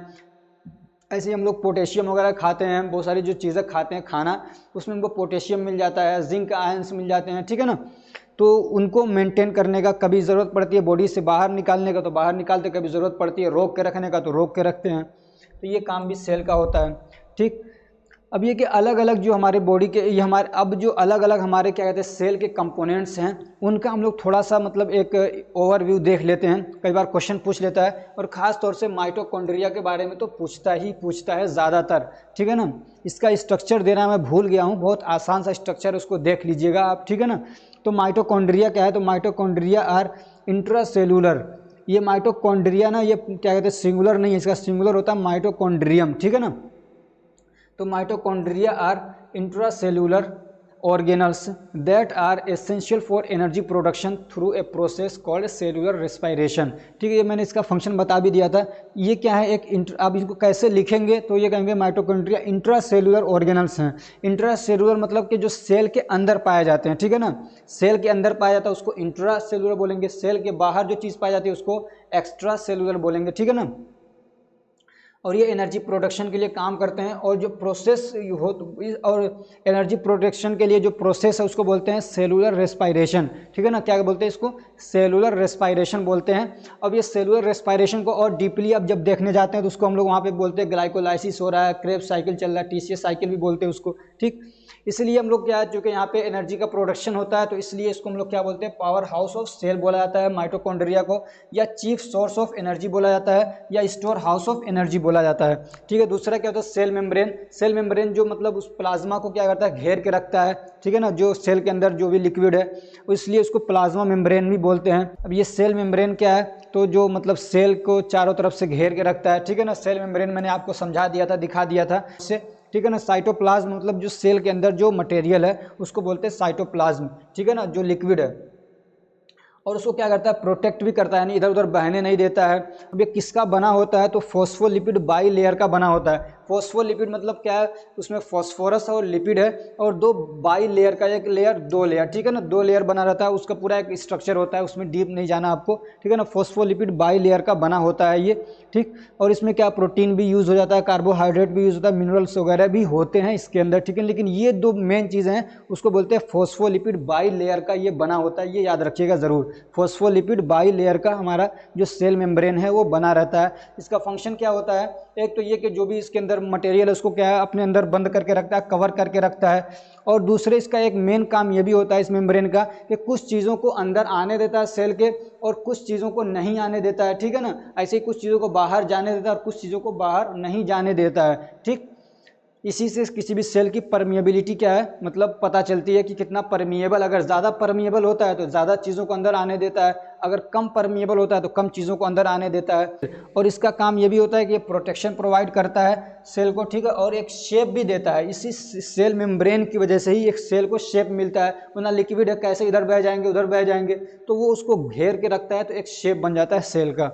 ऐसे ही हम लोग पोटेशियम वगैरह खाते हैं, बहुत सारी जो चीज़ें खाते हैं खाना, उसमें हमको पोटेशियम मिल जाता है, जिंक आयंस मिल जाते हैं। ठीक है ना, तो उनको मेंटेन करने का कभी ज़रूरत पड़ती है बॉडी से बाहर निकालने का तो बाहर निकालते, कभी ज़रूरत पड़ती है रोक के रखने का तो रोक के रखते हैं। तो ये काम भी सेल का होता है। ठीक, अब ये कि अलग अलग जो हमारे बॉडी के ये हमारे अब जो अलग अलग हमारे क्या कहते हैं सेल के कंपोनेंट्स हैं, उनका हम लोग थोड़ा सा मतलब एक ओवरव्यू देख लेते हैं। कई बार क्वेश्चन पूछ लेता है, और ख़ास तौर से माइटोकॉन्ड्रिया के बारे में तो पूछता है ज़्यादातर। ठीक है ना, इसका स्ट्रक्चर देना मैं भूल गया हूँ, बहुत आसान सा स्ट्रक्चर, उसको देख लीजिएगा आप। ठीक है ना, तो माइटोकॉन्ड्रिया क्या है, तो माइटोकॉन्ड्रिया आर इंट्रासेलुलर। ये माइटोकॉन्ड्रिया ना, ये क्या कहते हैं सिंगुलर नहीं है, इसका सिंगुलर होता है माइटोकॉन्ड्रियम। ठीक है ना, तो mitochondria are intracellular organelles that are essential for energy production through a process called cellular respiration. ठीक है, ये मैंने इसका फंक्शन बता भी दिया था। ये क्या है, आप इसको कैसे लिखेंगे, तो ये कहेंगे माइटोकॉन्ड्रिया इंट्रासेलुलर ऑर्गेनल्स हैं। इंट्रासेलुलर मतलब कि जो सेल के अंदर पाए जाते हैं। ठीक है ना, सेल के अंदर पाया जाता है उसको इंट्रासेलुलर बोलेंगे, सेल के बाहर जो चीज़ पाई जाती है उसको एक्स्ट्रा सेलुलर बोलेंगे। ठीक है ना, और ये एनर्जी प्रोडक्शन के लिए काम करते हैं। और जो प्रोसेस हो और एनर्जी प्रोडक्शन के लिए जो प्रोसेस है उसको बोलते हैं सेलुलर रेस्पायरेशन। ठीक है ना, क्या बोलते हैं इसको, सेलुलर रेस्पायरेशन बोलते हैं। अब ये सेलुलर रेस्पायरेशन को और डीपली अब जब देखने जाते हैं तो उसको हम लोग वहाँ पे बोलते हैं ग्लाइकोलाइसिस हो रहा है, क्रेब्स साइकिल चल रहा है, TCA साइकिल भी बोलते हैं उसको। ठीक, इसलिए हम लोग क्या है, चूँकि यहाँ पे एनर्जी का प्रोडक्शन होता है तो इसलिए इसको हम लोग क्या बोलते हैं, पावर हाउस ऑफ सेल बोला जाता है माइटोकॉन्ड्रिया को, या चीफ सोर्स ऑफ एनर्जी बोला जाता है, या स्टोर हाउस ऑफ एनर्जी बोला जाता है। ठीक है, दूसरा क्या होता है, सेल मेम्ब्रेन। सेल मेम्ब्रेन जो मतलब उस प्लाज्मा को क्या करता है, घेर के रखता है। ठीक है ना, जो सेल के अंदर जो भी लिक्विड है इसलिए उसको प्लाज्मा मेम्ब्रेन भी बोलते हैं। अब ये सेल मेम्ब्रेन क्या है, तो जो मतलब सेल को चारों तरफ से घेर के रखता है। ठीक है ना, सेल मेम्ब्रेन मैंने आपको समझा दिया था, दिखा दिया था इससे। ठीक है ना, साइटोप्लाज्म मतलब जो सेल के अंदर जो मटेरियल है उसको बोलते हैं साइटोप्लाज्म। ठीक है ना, जो लिक्विड है, और उसको क्या करता है, प्रोटेक्ट भी करता है, यानी इधर उधर बहने नहीं देता है। अब ये किसका बना होता है, तो फॉस्फोलिपिड बाई लेयर का बना होता है। फॉस्फोलिपिड मतलब क्या है, उसमें फॉस्फोरस और लिपिड है, और दो बाई लेयर का, एक लेयर दो लेयर। ठीक है ना, दो लेयर बना रहता है, उसका पूरा एक स्ट्रक्चर होता है, उसमें डीप नहीं जाना आपको। ठीक है ना, फॉस्फोलिपिड बाई लेयर का बना होता है ये। ठीक, और इसमें क्या प्रोटीन भी यूज़ हो जाता है, कार्बोहाइड्रेट भी यूज़ होता है, मिनरल्स वगैरह भी होते हैं इसके अंदर। ठीक है, लेकिन ये दो मेन चीज़ें हैं, उसको बोलते हैं फॉस्फोलिपिड बाई लेयर का ये बना होता है, ये याद रखिएगा ज़रूर। फॉस्फोलिपिड बाई लेयर का हमारा जो सेल मेम्ब्रेन है वो बना रहता है। इसका फंक्शन क्या होता है, एक तो ये कि जो भी इसके अंदर मटेरियल है उसको क्या है, अपने अंदर बंद करके रखता है, कवर करके रखता है। और दूसरे इसका एक मेन काम ये भी होता है इस मेम्ब्रेन का कि कुछ चीज़ों को अंदर आने देता है सेल के, और कुछ चीज़ों को नहीं आने देता है। ठीक है ना, ऐसे ही कुछ चीज़ों को बाहर जाने देता है और कुछ चीज़ों को बाहर नहीं जाने देता है। ठीक, इसी से किसी भी सेल की परमिएबिलिटी क्या है, मतलब पता चलती है कि कितना परमिएबल। अगर ज़्यादा परमिएबल होता है तो ज़्यादा चीज़ों को अंदर आने देता है, अगर कम परमिएबल होता है तो कम चीज़ों को अंदर आने देता है। और इसका काम ये भी होता है कि ये प्रोटेक्शन प्रोवाइड करता है सेल को। ठीक है, और एक शेप भी देता है। इसी सेल मेम्ब्रेन की वजह से ही एक सेल को शेप मिलता है, वरना लिक्विड है कैसे इधर बह जाएंगे उधर बह जाएंगे, तो वो उसको घेर के रखता है, तो एक शेप बन जाता है सेल का।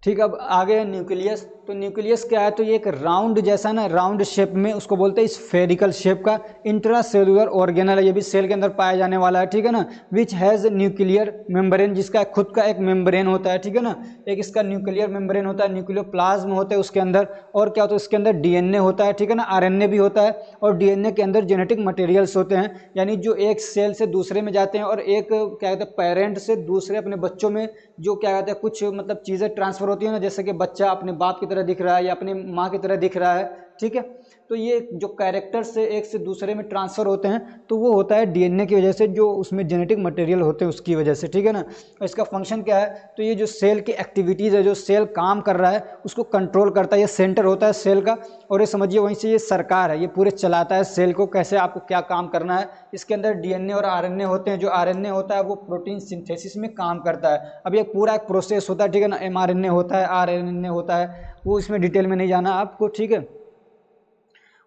ठीक, अब आगे न्यूक्लियस। तो न्यूक्लियस क्या है, तो ये एक राउंड जैसा ना, राउंड शेप में, उसको बोलते हैं स्फेरिकल शेप का इंट्रासेलुलर ऑर्गेनल है, ये भी सेल के अंदर पाया जाने वाला है, ठीक है ना। विच हैज़ न्यूक्लियर मेम्ब्रेन, जिसका खुद का एक मेम्ब्रेन होता है, ठीक है ना, एक इसका न्यूक्लियर मेम्ब्रेन होता है, न्यूक्लियोप्लाज्म होता है उसके अंदर, और क्या होता है उसके अंदर डीएनए होता है, ठीक है ना, आरएनए भी होता है, और डीएनए के अंदर जेनेटिक मटेरियल्स होते हैं, यानी जो एक सेल से दूसरे में जाते हैं और एक क्या कहते हैं पेरेंट से दूसरे अपने बच्चों में जो क्या कहते हैं कुछ मतलब चीज़ें ट्रांसफर होती है ना, जैसे कि बच्चा अपने बाप की तरह दिख रहा है या अपनी माँ की तरह दिख रहा है, ठीक है। तो ये जो कैरेक्टर से एक से दूसरे में ट्रांसफ़र होते हैं तो वो होता है डीएनए की वजह से, जो उसमें जेनेटिक मटेरियल होते हैं उसकी वजह से, ठीक है ना। और इसका फंक्शन क्या है, तो ये जो सेल की एक्टिविटीज़ है, जो सेल काम कर रहा है उसको कंट्रोल करता है, ये सेंटर होता है सेल का, और ये समझिए वहीं से ये सरकार है, ये पूरे चलाता है सेल को, कैसे आपको क्या काम करना है। इसके अंदर डीएनए और आरएनए होते हैं, जो आरएनए होता है वो प्रोटीन सिंथेसिस में काम करता है। अब ये पूरा एक प्रोसेस होता है, ठीक है ना, एमआरएनए होता है, आरएनए होता है, वो इसमें डिटेल में नहीं जाना आपको, ठीक है।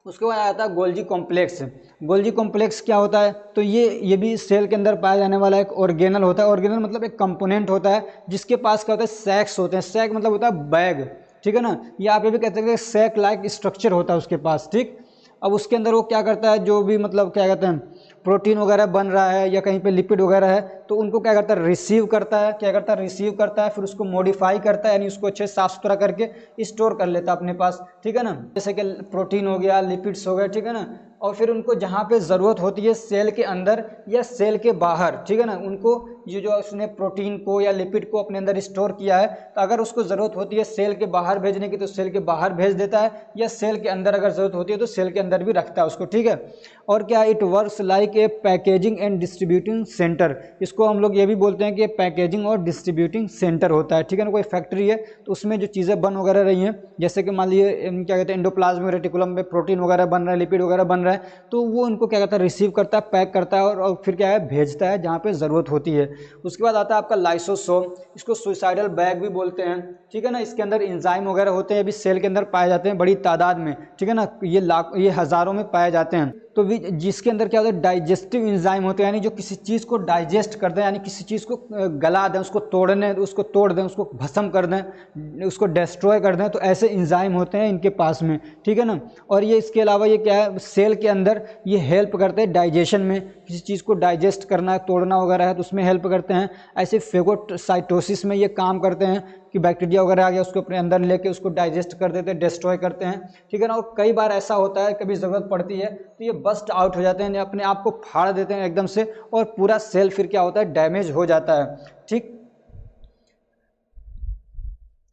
उसके बाद आता है गोल्जी कॉम्प्लेक्स। गोल्जी कॉम्प्लेक्स क्या होता है, तो ये भी सेल के अंदर पाया जाने वाला एक ऑर्गेनल होता है। ऑर्गेनल मतलब एक कंपोनेंट होता है जिसके पास क्या होता है, सैक्स होते हैं। सैक मतलब होता है बैग, ठीक है ना, या आप ये भी कहते हैं कि सैक लाइक स्ट्रक्चर होता है उसके पास, ठीक। अब उसके अंदर वो क्या करता है, जो भी मतलब क्या कहते हैं प्रोटीन वगैरह बन रहा है या कहीं पे लिपिड वगैरह है, तो उनको क्या करता है, रिसीव करता है, क्या करता है, रिसीव करता है, फिर उसको मॉडिफाई करता है, यानी उसको अच्छे साफ सुथरा करके स्टोर कर लेता है अपने पास, ठीक है ना। जैसे कि प्रोटीन हो गया, लिपिड्स हो गए, ठीक है ना, और फिर उनको जहाँ पे ज़रूरत होती है सेल के अंदर या सेल के बाहर, ठीक है ना, उनको ये जो उसने प्रोटीन को या लिपिड को अपने अंदर स्टोर किया है, तो अगर उसको ज़रूरत होती है सेल के बाहर भेजने की तो सेल के बाहर भेज देता है, या सेल के अंदर अगर ज़रूरत होती है तो सेल के अंदर भी रखता है उसको, ठीक है। और क्या, it works like a packaging and distributing centre. इसको हम लोग ये भी बोलते हैं कि पैकेजिंग और डिस्ट्रीब्यूटिंग सेंटर होता है, ठीक है ना। कोई फैक्ट्री है तो उसमें जो चीज़ें बन वगैरह रही हैं, जैसे कि मान लीजिए क्या कहते हैं एंडोप्लाज्मिक रेटिकुलम में प्रोटीन वगैरह बन रहा है, लिपिड वगैरह बन रहा है, तो वो उनको क्या कहता है रिसीव करता है, पैक करता है, और फिर क्या है भेजता है जहाँ पे ज़रूरत होती है। उसके बाद आता है आपका लाइसोसोम, इसको सुसाइडल बैग भी बोलते हैं, ठीक है ना। इसके अंदर इंजाइम वगैरह होते हैं, अभी सेल के अंदर पाए जाते हैं बड़ी तादाद में, ठीक है ना, ये हज़ारों में पाए जाते हैं। तो जिसके अंदर क्या होता है, डाइजेस्टिव इंजाइम होते हैं, यानी जो किसी चीज़ को डाइजेस्ट कर दें, यानी किसी चीज़ को गला दें, उसको तोड़ दें, उसको भस्म कर दें, उसको डिस्ट्रॉय कर दें, तो ऐसे इंजाइम होते हैं इनके पास में, ठीक है ना। और ये इसके अलावा ये क्या है, सेल के अंदर ये हेल्प करते हैं डाइजेशन में, किसी चीज़ को डाइजेस्ट करना है, तोड़ना वगैरह है तो उसमें हेल्प करते हैं। ऐसे फेगोसाइटोसिस में ये काम करते हैं कि बैक्टीरिया वगैरह आ गया उसको अपने अंदर लेके उसको डाइजेस्ट कर देते हैं, डिस्ट्रॉय करते हैं, ठीक है ना। और कई बार ऐसा होता है, कभी ज़रूरत पड़ती है तो ये बस्ट आउट हो जाते हैं, अपने आप को फाड़ देते हैं एकदम से, और पूरा सेल फिर क्या होता है, डैमेज हो जाता है, ठीक।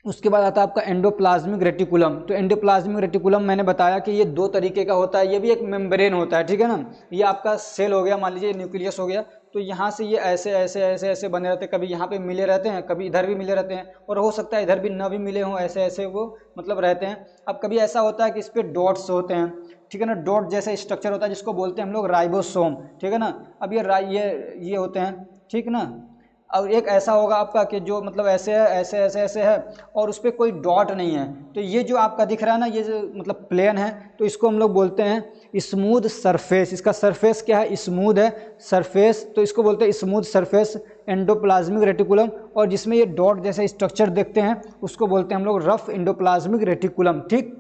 उसके बाद आता है आपका एंडोप्लाज्मिक रेटिकुलम। तो एंडोप्लाज्मिक रेटिकुलम मैंने बताया कि ये दो तरीके का होता है, ये भी एक मेम्ब्रेन होता है, ठीक है ना। ये आपका सेल हो गया, मान लीजिए न्यूक्लियस हो गया, तो यहाँ से ये ऐसे ऐसे ऐसे ऐसे बने रहते हैं, कभी यहाँ पे मिले रहते हैं, कभी इधर भी मिले रहते हैं, और हो सकता है इधर भी न भी मिले हों, ऐसे ऐसे वो मतलब रहते हैं। अब कभी ऐसा होता है कि इस पर डॉट्स होते हैं, ठीक है ना, डॉट जैसा स्ट्रक्चर होता है जिसको बोलते हैं हम लोग राइबोसोम, ठीक है ना। अब ये होते हैं, ठीक ना। और एक ऐसा होगा आपका कि जो मतलब ऐसे है, ऐसे ऐसे ऐसे है, और उस पर कोई डॉट नहीं है, तो ये जो आपका दिख रहा है ना, ये जो मतलब प्लेन है, तो इसको हम लोग बोलते हैं स्मूथ सरफेस। इसका सरफेस क्या है, स्मूथ है सरफेस, तो इसको बोलते हैं स्मूथ सरफेस एंडोप्लाज्मिक रेटिकुलम। और जिसमें ये डॉट जैसा स्ट्रक्चर देखते हैं उसको बोलते हैं हम लोग रफ एंडोप्लाज्मिक रेटिकुलम, ठीक।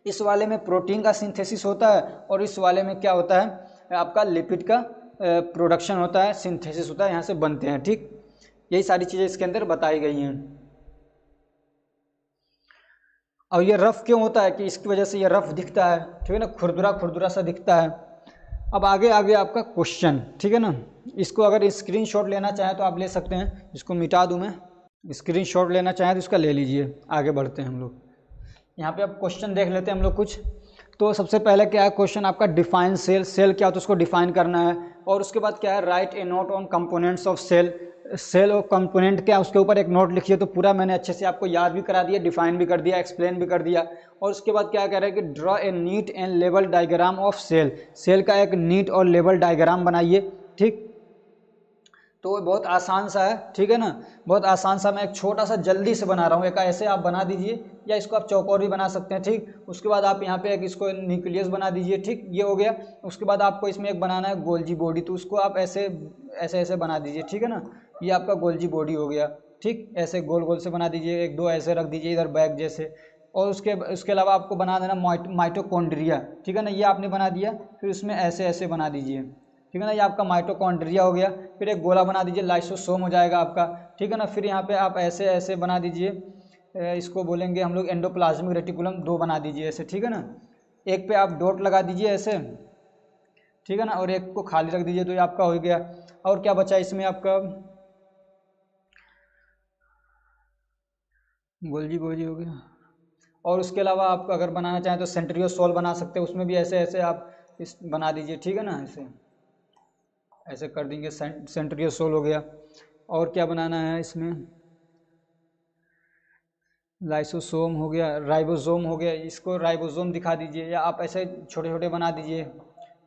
इस वाले में प्रोटीन का सिंथेसिस होता है, और इस वाले में क्या होता है आपका लिपिड का प्रोडक्शन होता है, सिंथेसिस होता है, यहाँ से बनते हैं, ठीक। यही सारी चीज़ें इसके अंदर बताई गई हैं। और ये रफ क्यों होता है, कि इसकी वजह से ये रफ दिखता है, ठीक है ना, खुरदुरा खुरदुरा सा दिखता है। अब आगे आपका क्वेश्चन, ठीक है ना। इसको अगर स्क्रीनशॉट लेना चाहें तो आप ले सकते हैं, इसको मिटा दूं मैं, स्क्रीनशॉट लेना चाहें तो इसका ले लीजिए। आगे बढ़ते हैं हम लोग, यहाँ पे अब क्वेश्चन देख लेते हैं हम लोग कुछ। तो सबसे पहले क्या है क्वेश्चन आपका, डिफाइन सेल। सेल क्या होता है उसको डिफाइन करना है। और उसके बाद क्या है, write a note on components of cell. Cell और कंपोनेंट क्या, उसके ऊपर एक नोट लिखिए। तो पूरा मैंने अच्छे से आपको याद भी करा दिया, डिफाइन भी कर दिया, एक्सप्लेन भी कर दिया। और उसके बाद क्या कह रहा है कि draw a neat and level diagram of cell. Cell का एक नीट और लेवल डायग्राम बनाइए, ठीक। तो बहुत आसान सा है, ठीक है ना, बहुत आसान सा। मैं एक छोटा सा जल्दी से बना रहा हूँ, एक ऐसे आप बना दीजिए, या इसको आप चौकोर भी बना सकते हैं, ठीक। उसके बाद आप यहाँ पे एक इसको न्यूक्लियस बना दीजिए, ठीक, ये हो गया। उसके बाद आपको इसमें एक बनाना है गोल्जी बॉडी, तो उसको आप ऐसे ऐसे ऐसे बना दीजिए, ठीक है ना। ये आपका गोल्जी बॉडी हो गया, ठीक, ऐसे गोल गोल से बना दीजिए, एक दो ऐसे रख दीजिए इधर बैग जैसे। और उसके अलावा आपको बना देना माइटोकॉन्ड्रिया, ठीक है ना, ये आपने बना दिया। फिर उसमें ऐसे ऐसे बना दीजिए, ठीक है ना, ये आपका माइटोकॉन्ड्रिया हो गया। फिर एक गोला बना दीजिए, लाइसोसोम हो जाएगा आपका, ठीक है ना। फिर यहाँ पे आप ऐसे ऐसे बना दीजिए, इसको बोलेंगे हम लोग एंडोप्लाज्मिक रेटिकुलम, दो बना दीजिए ऐसे, ठीक है ना। एक पे आप डॉट लगा दीजिए ऐसे, ठीक है ना, और एक को खाली रख दीजिए, तो ये आपका हो गया। और क्या बचा इसमें आपका, गोल्जी गोल्जी हो गया। और उसके अलावा आप अगर बनाना चाहें तो सेंट्रियोसोल बना सकते हैं, उसमें भी ऐसे ऐसे आप इस बना दीजिए, ठीक है ना, ऐसे ऐसे कर देंगे, सेंट्रियोसोल हो गया। और क्या बनाना है इसमें, लाइसोसोम हो गया, राइबोसोम हो गया, इसको राइबोसोम दिखा दीजिए, या आप ऐसे छोटे छोटे बना दीजिए।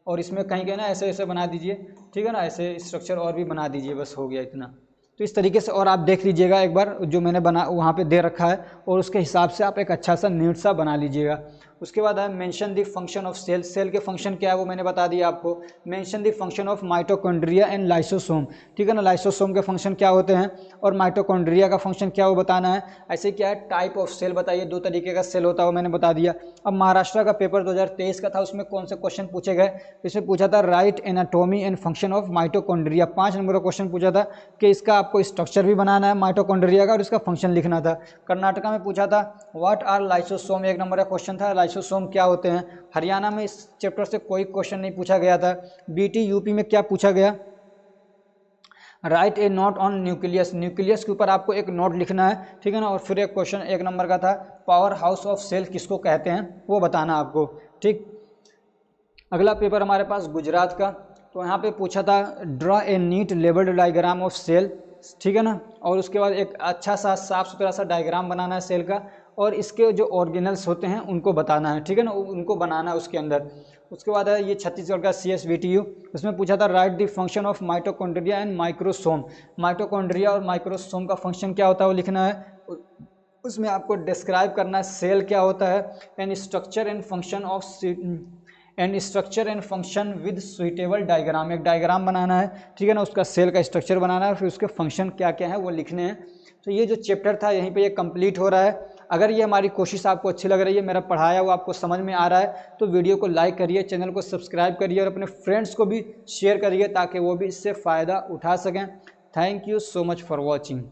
और इसमें कहीं कहीं ना ऐसे ऐसे बना दीजिए, ठीक है ना, ऐसे स्ट्रक्चर और भी बना दीजिए, बस हो गया इतना। तो इस तरीके से और आप देख लीजिएगा एक बार जो मैंने बना वहाँ पे दे रखा है, और उसके हिसाब से आप एक अच्छा सा नीट सा बना लीजिएगा। उसके बाद है mention the function of cell, cell के फंक्शन क्या है वो मैंने बता दिया आपको। Mention the function of mitochondria and lysosome, ठीक है ना, लाइसोसोम के फंक्शन क्या होते हैं और माइटोकॉन्ड्रिया का फंक्शन क्या वो बताना है। ऐसे क्या है, टाइप ऑफ सेल बताइए, दो तरीके का सेल होता है वो मैंने बता दिया। अब महाराष्ट्र का पेपर 2023 का था, उसमें कौन से क्वेश्चन पूछे गए, इसमें पूछा था right anatomy and function of mitochondria, 5 number का क्वेश्चन पूछा था कि इसका आपको स्ट्रक्चर भी बनाना है माइटोकॉन्ड्रिया का और इसका फंक्शन लिखना था। कर्नाटका में पूछा था व्हाट आर लाइसोसोम, 1 नंबर का क्वेश्चन था, लाइसोसोम क्या होते हैं। हरियाणा में इस चैप्टर से कोई क्वेश्चन नहीं पूछा गया था। बीटी यूपी में क्या पूछा गया, right a note on nucleus, nucleus के ऊपर आपको एक नोट लिखना है, ठीक है ना। और फिर एक क्वेश्चन 1 नंबर का था पावर हाउस ऑफ सेल किसको कहते हैं वो बताना आपको, ठीक। अगला पेपर हमारे पास गुजरात का, तो यहाँ पे पूछा था draw a neat labelled diagram of cell, ठीक है ना। और उसके बाद एक अच्छा सा साफ सुथरा सा डायग्राम बनाना है सेल का, और इसके जो ऑर्गेनल्स होते हैं उनको बताना है, ठीक है ना, उनको बनाना है उसके अंदर। उसके बाद है ये छत्तीसगढ़ का CSVTU, उसमें पूछा था right the function of mitochondria and microsome, mitochondria और माइक्रोसोम का फंक्शन क्या होता है वो लिखना है। उसमें आपको डिस्क्राइब करना है सेल क्या होता है, and structure and function of function with suitable diagram, एक डायग्राम बनाना है, ठीक है ना, उसका सेल का स्ट्रक्चर बनाना है, फिर उसके फंक्शन क्या क्या है वो लिखने हैं। तो ये जो चैप्टर था यहीं पे ये कंप्लीट हो रहा है। अगर ये हमारी कोशिश आपको अच्छी लग रही है, मेरा पढ़ाया वो आपको समझ में आ रहा है, तो वीडियो को लाइक करिए, चैनल को सब्सक्राइब करिए और अपने फ्रेंड्स को भी शेयर करिए ताकि वो भी इससे फ़ायदा उठा सकें। Thank you so much for watching.